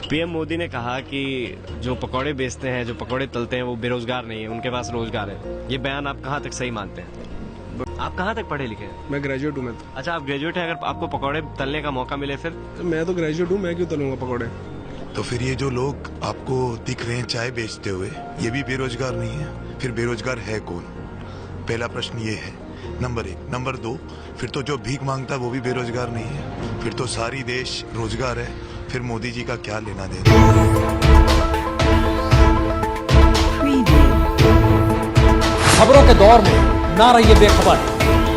PM Modi ने कहा कि जो पकौड़े बेचते हैं, जो पकौड़े तलते हैं, वो बेरोजगार नहीं है, उनके पास रोजगार है। ये बयान आप कहाँ तक सही मानते हैं? आप कहाँ तक पढ़े लिखे हैं? मैं ग्रेजुएट हूँ। मैं अच्छा, आप ग्रेजुएट हैं। अगर आपको पकौड़े तलने का मौका मिले फिर? मैं तो ग्रेजुएट हूँ, मैं क्यों तलूंगा पकौड़े? तो फिर ये जो लोग आपको दिख रहे हैं चाय बेचते हुए, ये भी बेरोजगार नहीं है? फिर बेरोजगार है कौन? पहला प्रश्न ये है, नंबर 1। नंबर 2, फिर तो जो भीख मांगता है वो भी बेरोजगार नहीं है, फिर तो सारी देश रोजगार है। फिर मोदी जी का क्या लेना देना? खबरों के दौर में ना रहिए बेखबर,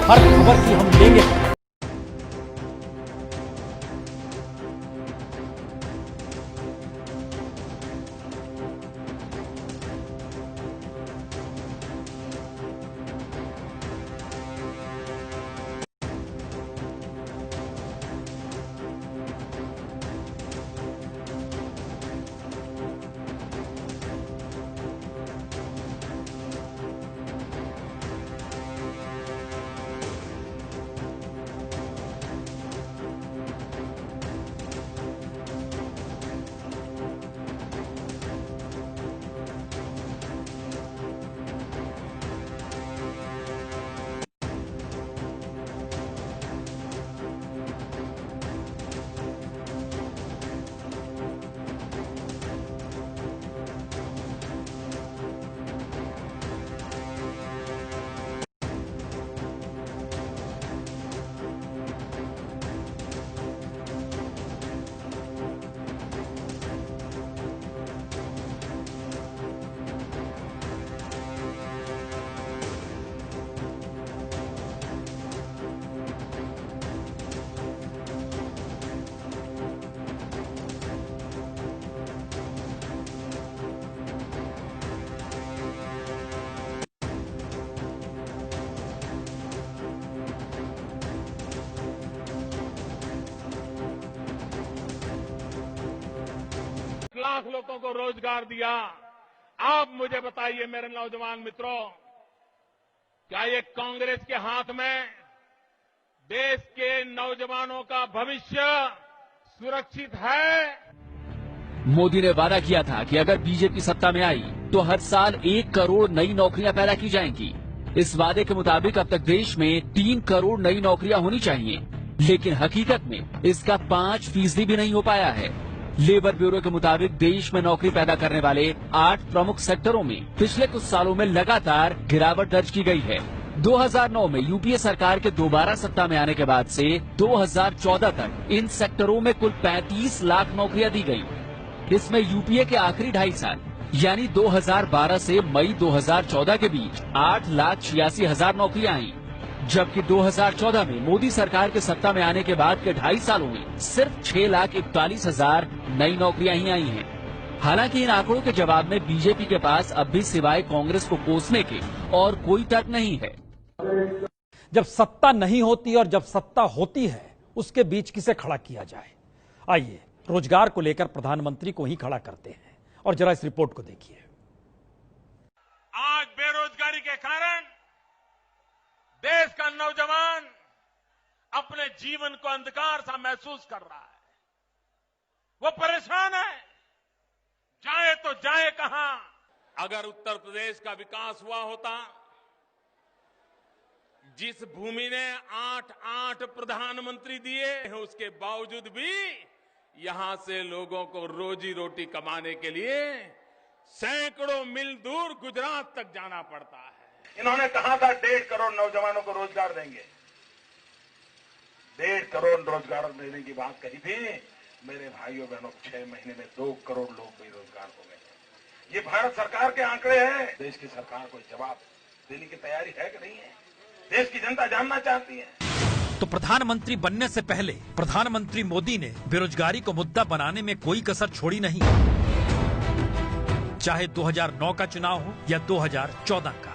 हर खबर की हम लेंगे। लाख लोगों को रोजगार दिया। आप मुझे बताइए मेरे नौजवान मित्रों, क्या ये कांग्रेस के हाथ में देश के नौजवानों का भविष्य सुरक्षित है? मोदी ने वादा किया था कि अगर बीजेपी सत्ता में आई तो हर साल 1 करोड़ नई नौकरियां पैदा की जाएंगी। इस वादे के मुताबिक अब तक देश में 3 करोड़ नई नौकरियां होनी चाहिए, लेकिन हकीकत में इसका 5% भी नहीं हो पाया है। लेबर ब्यूरो के मुताबिक देश में नौकरी पैदा करने वाले 8 प्रमुख सेक्टरों में पिछले कुछ सालों में लगातार गिरावट दर्ज की गई है। 2009 में यूपीए सरकार के दोबारा सत्ता में आने के बाद से 2014 तक इन सेक्टरों में कुल 35 लाख नौकरियां दी गई। इसमें यूपीए के आखिरी 2.5 साल यानी 2012 से मई 2014 के बीच 8,86,000 नौकरियां आई, जबकि 2014 में मोदी सरकार के सत्ता में आने के बाद के 2.5 सालों में सिर्फ 6,41,000 नई नौकरियां ही आई हैं। हालांकि इन आंकड़ों के जवाब में बीजेपी के पास अब भी सिवाय कांग्रेस को कोसने के और कोई तर्क नहीं है। जब सत्ता नहीं होती और जब सत्ता होती है, उसके बीच किसे खड़ा किया जाए? आइए रोजगार को लेकर प्रधानमंत्री को ही खड़ा करते हैं और जरा इस रिपोर्ट को देखिए। आज बेरोजगारी के कारण देश का नौजवान अपने जीवन को अंधकार सा महसूस कर रहा है। वो परेशान है, जाए तो जाए कहां? अगर उत्तर प्रदेश का विकास हुआ होता, जिस भूमि ने 8 प्रधानमंत्री दिए हैं, उसके बावजूद भी यहां से लोगों को रोजी रोटी कमाने के लिए सैकड़ों मील दूर गुजरात तक जाना पड़ता है। इन्होंने कहा था 1.5 करोड़ नौजवानों को रोजगार देंगे। 1.5 करोड़ रोजगार देने की बात कही थी। मेरे भाइयों बहनों, 6 महीने में 2 करोड़ लोग बेरोजगार हो गए। ये भारत सरकार के आंकड़े हैं। देश की सरकार को जवाब देने की तैयारी है कि नहीं है? देश की जनता जानना चाहती है। तो प्रधानमंत्री बनने से पहले प्रधानमंत्री मोदी ने बेरोजगारी को मुद्दा बनाने में कोई कसर छोड़ी नहीं, चाहे 2009 का चुनाव हो या 2014 का।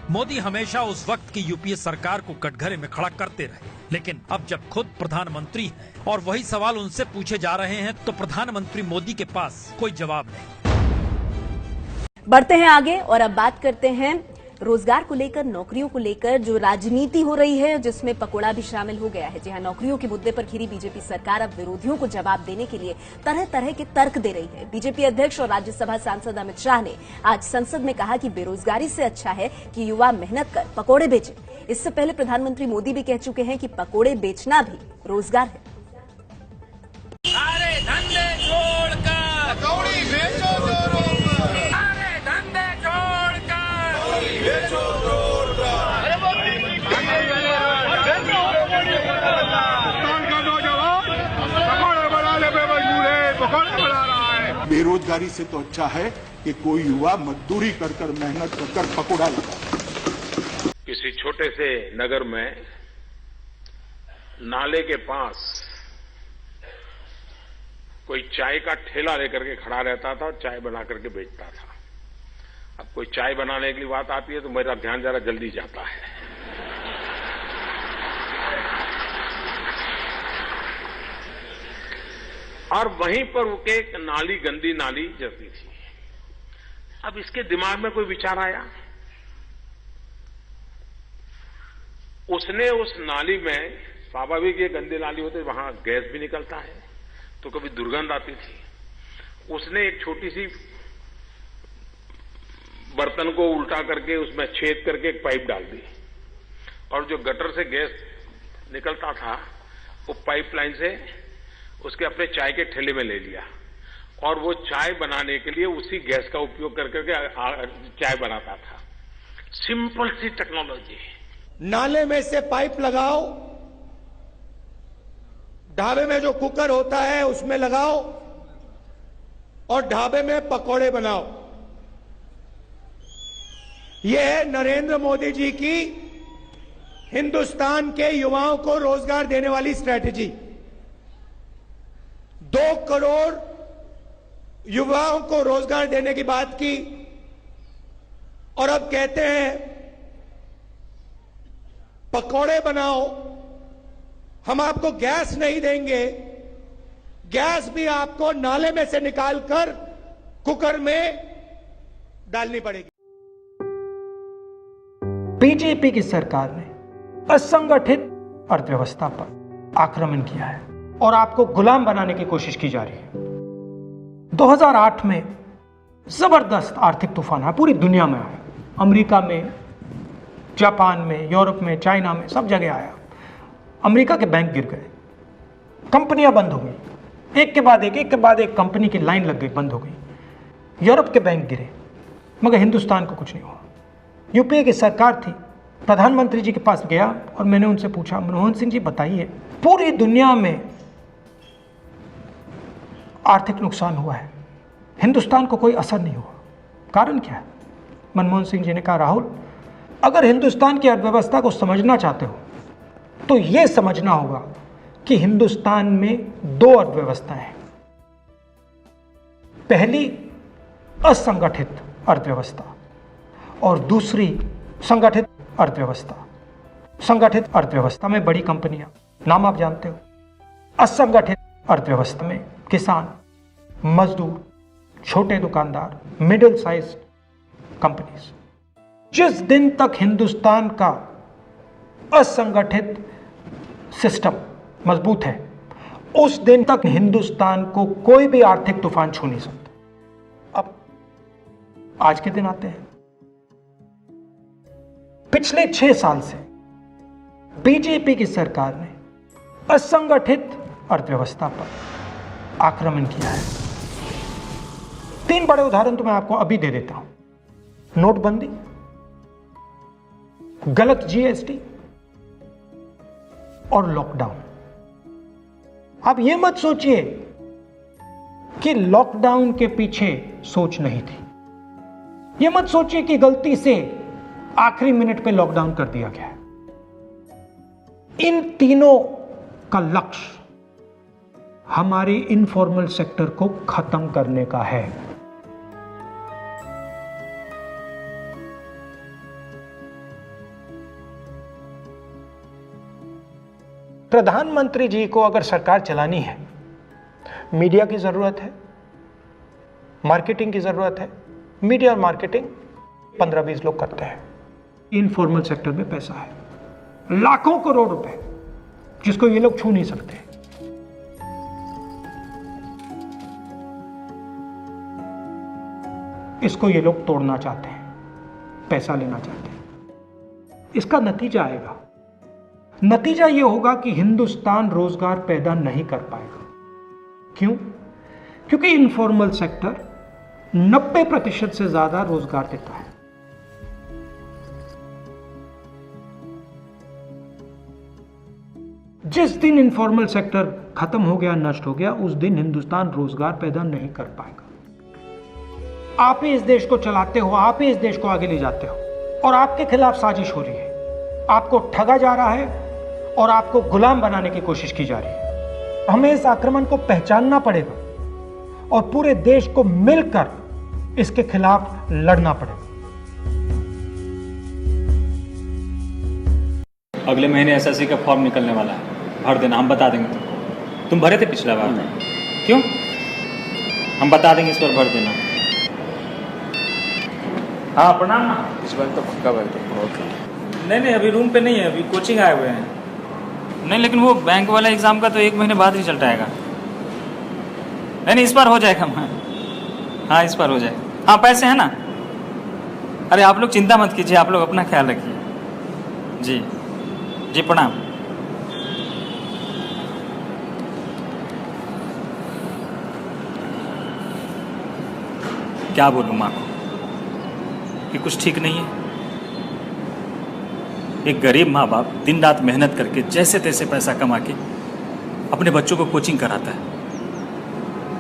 मोदी हमेशा उस वक्त की यूपीए सरकार को कटघरे में खड़ा करते रहे, लेकिन अब जब खुद प्रधानमंत्री हैं और वही सवाल उनसे पूछे जा रहे हैं, तो प्रधानमंत्री मोदी के पास कोई जवाब नहीं। बढ़ते हैं आगे और अब बात करते हैं रोजगार को लेकर, नौकरियों को लेकर जो राजनीति हो रही है, जिसमें पकोड़ा भी शामिल हो गया है। जी हां, नौकरियों के मुद्दे पर घिरी बीजेपी सरकार अब विरोधियों को जवाब देने के लिए तरह तरह के तर्क दे रही है। बीजेपी अध्यक्ष और राज्यसभा सांसद अमित शाह ने आज संसद में कहा कि बेरोजगारी से अच्छा है कि युवा मेहनत कर पकौड़े बेचें। इससे पहले प्रधानमंत्री मोदी भी कह चुके हैं कि पकौड़े बेचना भी रोजगार है। सारे धंधे छोड़कर पकौड़ी बेचो जोरों पर, सारे धंधे छोड़कर पकौड़ी बेचो जोरों पर। अरे का नौजवान पकौड़े बनाने पे मजबूर है, पकौड़े बना रहा है। बेरोजगारी से तो अच्छा है कि कोई युवा मजदूरी कर कर मेहनत कर कर पकौड़ा लगा। किसी छोटे से नगर में नाले के पास कोई चाय का ठेला लेकर के खड़ा रहता था और चाय बना करके बेचता था। अब कोई चाय बनाने की बात आती है तो मेरा ध्यान जरा जल्दी जाता है। और वहीं पर वो एक नाली, गंदी नाली जलती थी। अब इसके दिमाग में कोई विचार आया, उसने उस नाली में, स्वाभाविक ये गंदी नाली होती, वहां गैस भी निकलता है तो कभी दुर्गंध आती थी। उसने एक छोटी सी बर्तन को उल्टा करके उसमें छेद करके एक पाइप डाल दी और जो गटर से गैस निकलता था वो पाइपलाइन से उसके अपने चाय के ठेले में ले लिया और वो चाय बनाने के लिए उसी गैस का उपयोग करके चाय बनाता था। सिंपल सी टेक्नोलॉजी। नाले में से पाइप लगाओ, ढाबे में जो कुकर होता है उसमें लगाओ और ढाबे में पकौड़े बनाओ। यह है नरेंद्र मोदी जी की हिंदुस्तान के युवाओं को रोजगार देने वाली स्ट्रैटेजी। 2 करोड़ युवाओं को रोजगार देने की बात की और अब कहते हैं पकौड़े बनाओ, हम आपको गैस नहीं देंगे, गैस भी आपको नाले में से निकालकर कुकर में डालनी पड़ेगी। बीजेपी की सरकार ने असंगठित अर्थव्यवस्था पर आक्रमण किया है और आपको गुलाम बनाने की कोशिश की जा रही है। 2008 में जबरदस्त आर्थिक तूफान आया, पूरी दुनिया में आया, अमेरिका में, जापान में, यूरोप में, चाइना में, सब जगह आया। अमेरिका के बैंक गिर गए, कंपनियां बंद हो गई, एक के बाद एक कंपनी की लाइन लग गई, बंद हो गई। यूरोप के बैंक गिरे, मगर हिंदुस्तान को कुछ नहीं हुआ। यूपीए की सरकार थी, प्रधानमंत्री जी के पास गया और मैंने उनसे पूछा, मनमोहन सिंह जी बताइए, पूरी दुनिया में आर्थिक नुकसान हुआ है, हिंदुस्तान को कोई असर नहीं हुआ, कारण क्या है? मनमोहन सिंह जी ने कहा, राहुल, अगर हिंदुस्तान की अर्थव्यवस्था को समझना चाहते हो तो यह समझना होगा कि हिंदुस्तान में 2 अर्थव्यवस्थाएं हैं। पहली असंगठित अर्थव्यवस्था और दूसरी संगठित अर्थव्यवस्था। संगठित अर्थव्यवस्था में बड़ी कंपनियां, नाम आप जानते हो। असंगठित अर्थव्यवस्था में किसान, मजदूर, छोटे दुकानदार, मिडिल साइज कंपनीज। जिस दिन तक हिंदुस्तान का असंगठित सिस्टम मजबूत है, उस दिन तक हिंदुस्तान को कोई भी आर्थिक तूफान छू नहीं सकता। अब आज के दिन आते हैं। पिछले 6 साल से बीजेपी की सरकार ने असंगठित अर्थव्यवस्था पर आक्रमण किया है। 3 बड़े उदाहरण तो मैं आपको अभी दे देता हूं। नोटबंदी, गलत जीएसटी और लॉकडाउन। आप यह मत सोचिए कि लॉकडाउन के पीछे सोच नहीं थी। यह मत सोचिए कि गलती से आखिरी मिनट पे लॉकडाउन कर दिया गया है। इन तीनों का लक्ष्य हमारे इनफॉर्मल सेक्टर को खत्म करने का है। प्रधानमंत्री जी को अगर सरकार चलानी है, मीडिया की जरूरत है, मार्केटिंग की जरूरत है। मीडिया और मार्केटिंग 15-20 लोग करते हैं। इनफॉर्मल सेक्टर में पैसा है, लाखों करोड़ रुपए, जिसको ये लोग छू नहीं सकते। इसको ये लोग तोड़ना चाहते हैं, पैसा लेना चाहते हैं। इसका नतीजा आएगा, नतीजा ये होगा कि हिंदुस्तान रोजगार पैदा नहीं कर पाएगा। क्यों? क्योंकि इनफॉर्मल सेक्टर 90% से ज्यादा रोजगार देता है। जिस दिन इनफॉर्मल सेक्टर खत्म हो गया, नष्ट हो गया, उस दिन हिंदुस्तान रोजगार पैदा नहीं कर पाएगा। आप ही इस देश को चलाते हो, आप ही इस देश को आगे ले जाते हो, और आपके खिलाफ साजिश हो रही है। आपको ठगा जा रहा है और आपको गुलाम बनाने की कोशिश की जा रही है। हमें इस आक्रमण को पहचानना पड़ेगा और पूरे देश को मिलकर इसके खिलाफ लड़ना पड़ेगा। अगले महीने एसएससी का फॉर्म निकलने वाला है, भर देना, हम बता देंगे तुम भरे थे पिछला बार, क्यों? हम बता देंगे, इस पर भर देना। हाँ प्रणाम। इस बार तो पक्का भर देंगे। नहीं अभी रूम पे नहीं है, अभी कोचिंग आए हुए हैं। नहीं लेकिन वो बैंक वाला एग्जाम का तो 1 महीने बाद रिजल्ट आएगा। नहीं इस बार हो जाएगा। हाँ इस बार हो जाएगा। हाँ पैसे है ना। अरे आप लोग चिंता मत कीजिए, आप लोग अपना ख्याल रखिए। जी जी प्रणाम। क्या बोलूं माँ को कि कुछ ठीक नहीं है। एक गरीब माँ बाप दिन रात मेहनत करके जैसे तैसे पैसा कमा के अपने बच्चों को कोचिंग कराता है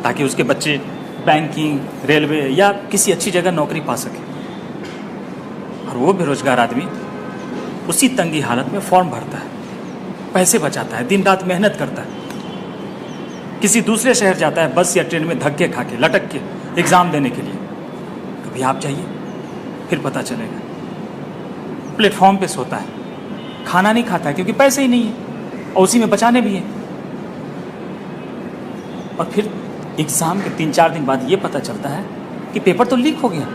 ताकि उसके बच्चे बैंकिंग, रेलवे या किसी अच्छी जगह नौकरी पा सके। और वो बेरोजगार आदमी उसी तंगी हालत में फॉर्म भरता है, पैसे बचाता है, दिन रात मेहनत करता है, किसी दूसरे शहर जाता है बस या ट्रेन में धक्के खा के, लटक के एग्जाम देने के लिए। कभी आप जाइए, फिर पता चलेगा। प्लेटफॉर्म पे सोता है, खाना नहीं खाता है क्योंकि पैसे ही नहीं है और उसी में बचाने भी है। और फिर एग्जाम के 3-4 दिन बाद ये पता चलता है कि पेपर तो लीक हो गया,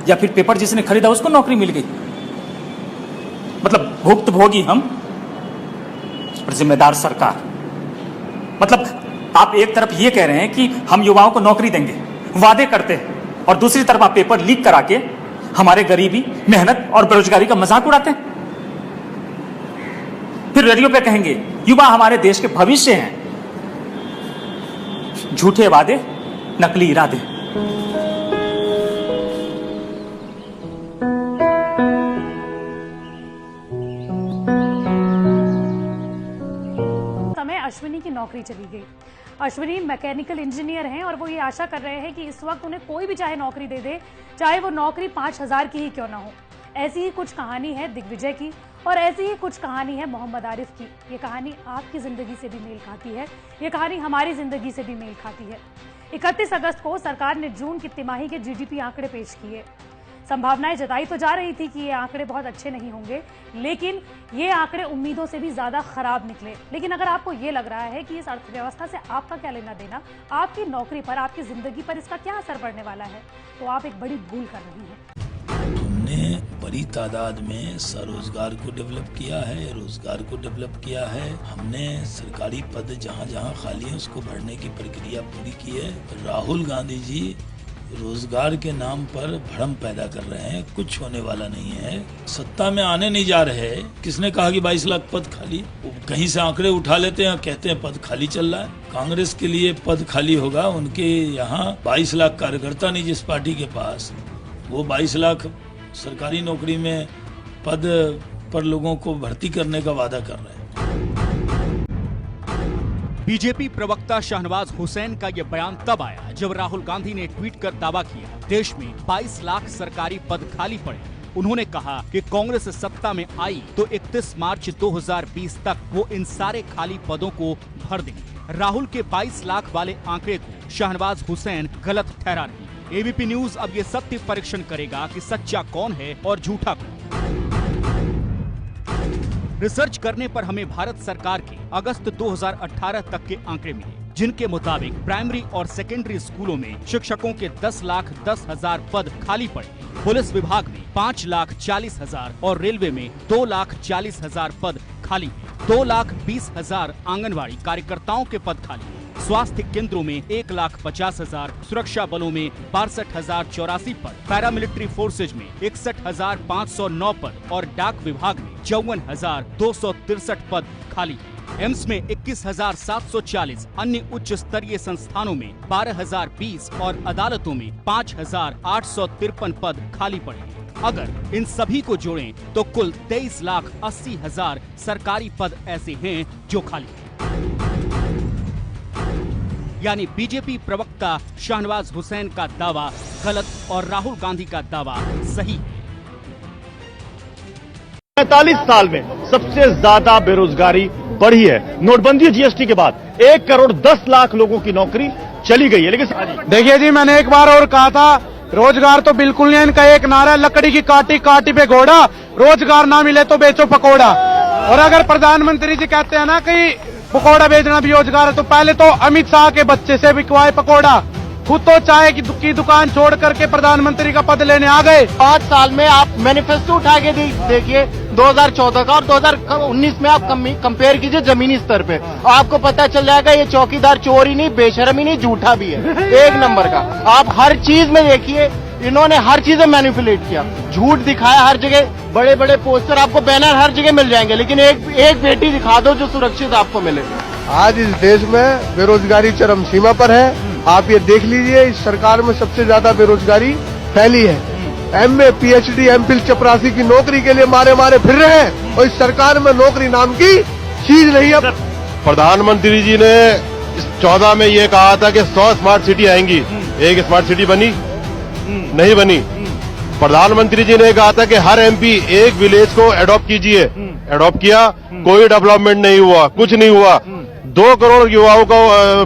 या फिर पेपर जिसने खरीदा उसको नौकरी मिल गई। मतलब भुक्तभोगी हम और जिम्मेदार सरकार। मतलब आप एक तरफ ये कह रहे हैं कि हम युवाओं को नौकरी देंगे, वादे करते हैं, और दूसरी तरफ आप पेपर लीक करा के हमारे गरीबी, मेहनत और बेरोजगारी का मजाक उड़ाते हैं। फिर रेडियो पे कहेंगे युवा हमारे देश के भविष्य हैं। झूठे वादे, नकली इरादे। समय अश्विनी की नौकरी चली गई। अश्विनी मैकेनिकल इंजीनियर हैं और वो ये आशा कर रहे हैं कि इस वक्त उन्हें कोई भी चाहे नौकरी दे दे, चाहे वो नौकरी 5000 की ही क्यों ना हो। ऐसी ही कुछ कहानी है दिग्विजय की और ऐसी ही कुछ कहानी है मोहम्मद आरिफ की। ये कहानी आपकी जिंदगी से भी मेल खाती है, ये कहानी हमारी जिंदगी से भी मेल खाती है। 31 अगस्त को सरकार ने जून की तिमाही के जीडीपी आंकड़े पेश किए। संभावनाएं जताई तो जा रही थी कि ये आंकड़े बहुत अच्छे नहीं होंगे, लेकिन ये आंकड़े उम्मीदों से भी ज्यादा खराब निकले। लेकिन अगर आपको ये लग रहा है कि इस अर्थव्यवस्था से आपका क्या लेना देना, आपकी नौकरी पर, आपकी जिंदगी पर इसका क्या असर पड़ने वाला है, तो आप एक बड़ी भूल कर रही हैं। हमने बड़ी तादाद में स्वरोजगार को डेवलप किया है, रोजगार को डेवलप किया है। हमने सरकारी पद जहाँ जहाँ खाली है उसको भरने की प्रक्रिया पूरी की है। राहुल गांधी जी रोजगार के नाम पर भ्रम पैदा कर रहे हैं, कुछ होने वाला नहीं है। सत्ता में आने नहीं जा रहे। किसने कहा कि 22 लाख पद खाली? कहीं से आंकड़े उठा लेते हैं, कहते हैं पद खाली चल रहा है। कांग्रेस के लिए पद खाली होगा, उनके यहाँ 22 लाख कार्यकर्ता नहीं जिस पार्टी के पास, वो 22 लाख सरकारी नौकरी में पद पर लोगों को भर्ती करने का वादा कर रहे हैं। बीजेपी प्रवक्ता शाहनवाज हुसैन का यह बयान तब आया जब राहुल गांधी ने ट्वीट कर दावा किया देश में 22 लाख सरकारी पद खाली पड़े। उन्होंने कहा कि कांग्रेस सत्ता में आई तो 31 मार्च 2020 तक वो इन सारे खाली पदों को भर देंगे। राहुल के 22 लाख वाले आंकड़े को शाहनवाज हुसैन गलत ठहरा रही। एबीपी न्यूज अब ये सत्य परीक्षण करेगा कि सच्चा कौन है और झूठा कौन। रिसर्च करने पर हमें भारत सरकार के अगस्त 2018 तक के आंकड़े मिले, जिनके मुताबिक प्राइमरी और सेकेंडरी स्कूलों में शिक्षकों के 10,10,000 पद खाली पड़े। पुलिस विभाग में 5,40,000 और रेलवे में 2,40,000 पद खाली हैं। 2,20,000 आंगनवाड़ी कार्यकर्ताओं के पद खाली हैं। स्वास्थ्य केंद्रों में 1,50,000, सुरक्षा बलों में 62,084 पद, पैरामिलिट्री फोर्सेज में 61,509 पद और डाक विभाग में 54,263 पद खाली हैं। एम्स में 21,740, अन्य उच्च स्तरीय संस्थानों में 12,020 और अदालतों में 5,853 पद खाली पड़े हैं। अगर इन सभी को जोड़ें तो कुल 23,80,000 सरकारी पद ऐसे हैं जो खाली हैं। यानी बीजेपी प्रवक्ता शाहनवाज हुसैन का दावा गलत और राहुल गांधी का दावा सही है। 45 साल में सबसे ज्यादा बेरोजगारी बढ़ी है। नोटबंदी जीएसटी के बाद 1,10,00,000 लोगों की नौकरी चली गई है। लेकिन देखिए जी, मैंने एक बार और कहा था, रोजगार तो बिल्कुल नहीं। इनका एक नारा, लकड़ी की काटी काटी पे घोड़ा, रोजगार ना मिले तो बेचो पकौड़ा। और अगर प्रधानमंत्री जी कहते हैं ना कि पकौड़ा बेचना भी रोजगार है, तो पहले तो अमित शाह के बच्चे से बिकवाए पकौड़ा। खुद तो चाय की दुकान छोड़ करके प्रधानमंत्री का पद लेने आ गए। 5 साल में आप मैनिफेस्टो उठा के देखिए 2014 का और 2019 में आप कंपेयर कीजिए जमीनी स्तर पे, आपको पता चल जाएगा ये चौकीदार चोर ही नहीं, बेशर्म ही नहीं, झूठा भी है एक नंबर का। आप हर चीज में देखिए, इन्होंने हर चीज में मैनिपुलेट किया, झूठ दिखाया हर जगह। बड़े बड़े पोस्टर, आपको बैनर हर जगह मिल जाएंगे, लेकिन एक बेटी दिखा दो जो सुरक्षित आपको मिले। आज इस देश में बेरोजगारी चरम सीमा पर है। आप ये देख लीजिए, इस सरकार में सबसे ज्यादा बेरोजगारी फैली है। एमए, पीएचडी, एमफिल चपरासी की नौकरी के लिए मारे फिर रहे हैं और इस सरकार में नौकरी नाम की चीज नहीं है। प्रधानमंत्री जी ने इस 14 में ये कहा था कि 100 स्मार्ट सिटी आएंगी, एक स्मार्ट सिटी बनी नहीं बनी। प्रधानमंत्री जी ने कहा था कि हर एमपी एक विलेज को अडॉप्ट कीजिए, अडॉप्ट किया, कोई डेवलपमेंट नहीं हुआ, कुछ नहीं हुआ। 2 करोड़ युवाओं को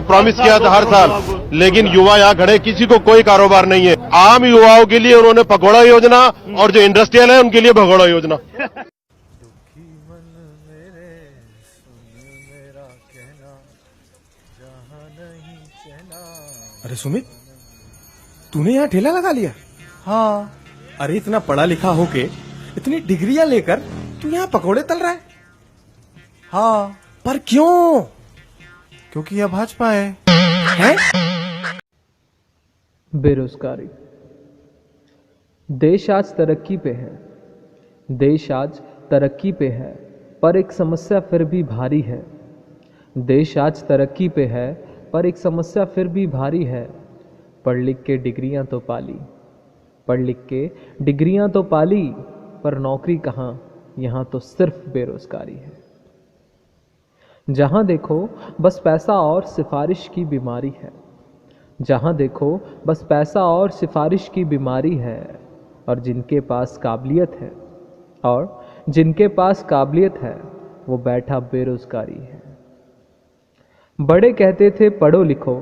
प्रॉमिस किया था हर साल, लेकिन युवा यहाँ खड़े, किसी को कोई कारोबार नहीं है। आम युवाओं के लिए उन्होंने पकौड़ा योजना और जो इंडस्ट्रियल है उनके लिए भगोड़ा योजना। अरे सुमित, तूने यहाँ ठेला लगा लिया? हाँ। अरे इतना पढ़ा लिखा होके, इतनी डिग्रियां लेकर तू यहाँ पकोड़े तल रहा है? हाँ। पर क्यों? क्योंकि यह भाजपा है? बेरोजगारी। देश आज तरक्की पे है, देश आज तरक्की पे है, पर एक समस्या फिर भी भारी है। देश आज तरक्की पे है, पर एक समस्या फिर भी भारी है। पढ़ लिख के डिग्रियां तो पाली, पढ़ लिख के डिग्रियां तो पाली, पर नौकरी कहाँ? यहाँ तो सिर्फ बेरोजगारी है। जहाँ देखो बस पैसा और सिफारिश की बीमारी है, जहाँ देखो बस पैसा और सिफारिश की बीमारी है। और जिनके पास काबिलियत है, और जिनके पास काबिलियत है, वो बैठा बेरोजगारी है। बड़े कहते थे पढ़ो लिखो,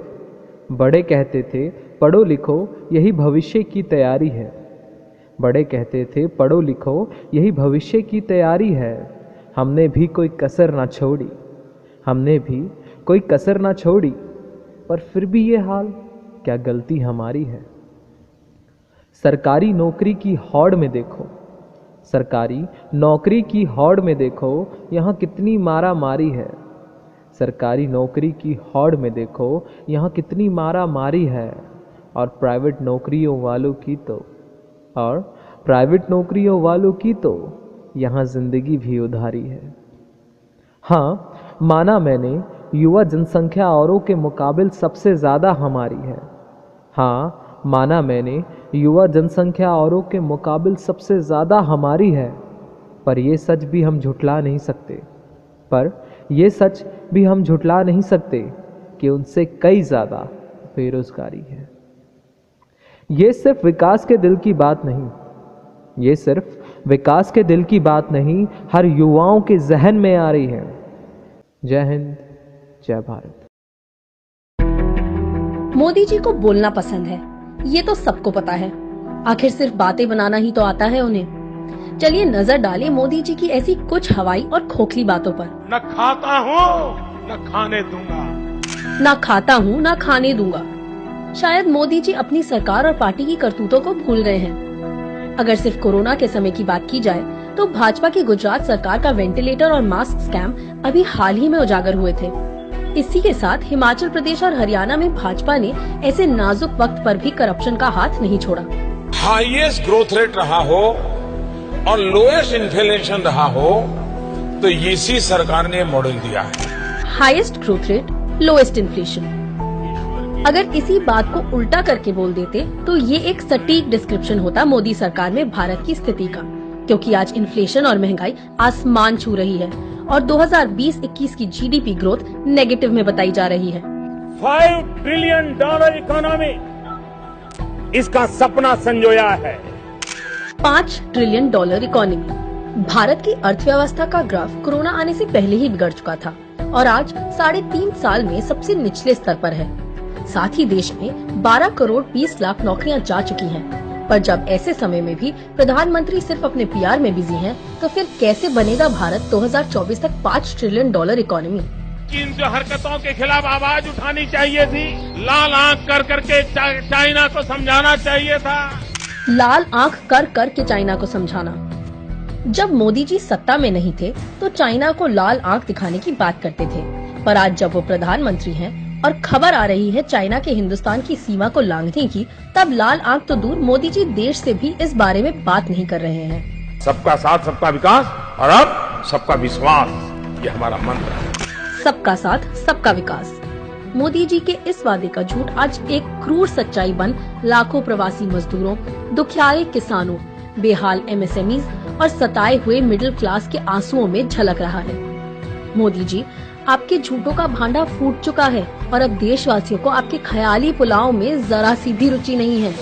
बड़े कहते थे पढ़ो लिखो, यही भविष्य की तैयारी है। बड़े कहते थे पढ़ो लिखो, यही भविष्य की तैयारी है। हमने भी कोई कसर ना छोड़ी, हमने भी कोई कसर ना छोड़ी, पर फिर भी ये हाल, क्या गलती हमारी है? सरकारी नौकरी की हौड़ में देखो, सरकारी नौकरी की हौड़ में देखो, यहाँ कितनी मारा मारी है। सरकारी नौकरी की हौड़ में देखो, यहाँ कितनी मारा मारी है। और प्राइवेट नौकरियों वालों की तो, और प्राइवेट नौकरियों वालों की तो यहाँ जिंदगी भी उधारी है। हाँ, माना मैंने, युवा जनसंख्या औरों के मुकाबिल सबसे ज़्यादा हमारी है। हाँ, माना मैंने, युवा जनसंख्या औरों के मुकाबिल सबसे ज़्यादा हमारी है। पर ये सच भी हम झुठला नहीं सकते, पर ये सच भी हम झुठला नहीं सकते कि उनसे कई ज़्यादा बेरोजगारी है। ये सिर्फ विकास के दिल की बात नहीं, ये सिर्फ विकास के दिल की बात नहीं, हर युवाओं के जहन में आ रही है। जय हिंद, जय भारत। मोदी जी को बोलना पसंद है, ये तो सबको पता है। आखिर सिर्फ बातें बनाना ही तो आता है उन्हें। चलिए नजर डालें मोदी जी की ऐसी कुछ हवाई और खोखली बातों पर। न खाता हूँ न खाने दूंगा, ना खाता हूँ ना खाने दूंगा। शायद मोदी जी अपनी सरकार और पार्टी की करतूतों को भूल गए हैं। अगर सिर्फ कोरोना के समय की बात की जाए तो भाजपा की गुजरात सरकार का वेंटिलेटर और मास्क स्कैम अभी हाल ही में उजागर हुए थे। इसी के साथ हिमाचल प्रदेश और हरियाणा में भाजपा ने ऐसे नाजुक वक्त पर भी करप्शन का हाथ नहीं छोड़ा। हाईएस्ट ग्रोथ रेट रहा हो और लोएस्ट इन्फ्लेशन रहा हो तो इसी सरकार ने मॉडल दिया है। Highest growth rate, lowest inflation. अगर इसी बात को उल्टा करके बोल देते तो ये एक सटीक डिस्क्रिप्शन होता मोदी सरकार में भारत की स्थिति का, क्योंकि आज इन्फ्लेशन और महंगाई आसमान छू रही है और 2020-21 की जीडीपी ग्रोथ नेगेटिव में बताई जा रही है। $5 ट्रिलियन इकोनॉमी, इसका सपना संजोया है। $5 ट्रिलियन इकोनॉमी। भारत की अर्थव्यवस्था का ग्राफ कोरोना आने से पहले ही बिगड़ चुका था और आज 3.5 साल में सबसे निचले स्तर पर है। साथ ही देश में 12 करोड़ 20 लाख नौकरियां जा चुकी हैं। पर जब ऐसे समय में भी प्रधानमंत्री सिर्फ अपने पीआर में बिजी हैं, तो फिर कैसे बनेगा भारत 2024 तक $5 ट्रिलियन इकोनॉमी? चीन की हरकतों के खिलाफ आवाज उठानी चाहिए थी, लाल आंख कर करके चाइना को समझाना चाहिए था। लाल आंख कर कर के चाइना को समझाना। जब मोदी जी सत्ता में नहीं थे तो चाइना को लाल आंख दिखाने की बात करते थे, पर आज जब वो प्रधानमंत्री हैं और खबर आ रही है चाइना के हिंदुस्तान की सीमा को लांघने की, तब लाल आंख तो दूर मोदी जी देश से भी इस बारे में बात नहीं कर रहे हैं। सबका साथ, सबका विकास और अब सबका विश्वास, ये हमारा मंत्र है। सबका साथ, सबका विकास। मोदी जी के इस वादे का झूठ आज एक क्रूर सच्चाई बन लाखों प्रवासी मजदूरों, दुखियारे किसानों, बेहाल एमएसएमई और सताए हुए मिडिल क्लास के आंसुओं में झलक रहा है। मोदी जी, आपके झूठों का भांडा फूट चुका है और अब देशवासियों को आपके ख्याली पुलाव में जरा सी भी रुचि नहीं है।